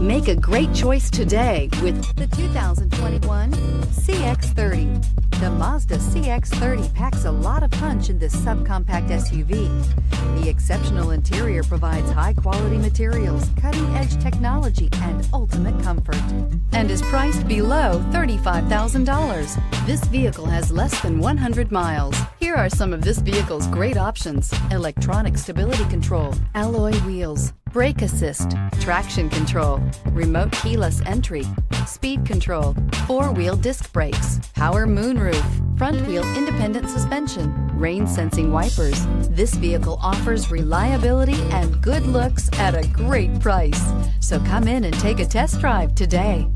Make a great choice today with the 2021 CX-30. The Mazda CX-30 packs a lot of punch in this subcompact SUV. The exceptional interior provides high-quality materials, cutting-edge technology, and ultimate comfort, and is priced below $35,000. This vehicle has less than 100 miles. Here are some of this vehicle's great options: electronic stability control, alloy wheels, brake assist, traction control, remote keyless entry, speed control, four-wheel disc brakes, power moonroof, front-wheel independent suspension, rain-sensing wipers. This vehicle offers reliability and good looks at a great price. So come in and take a test drive today.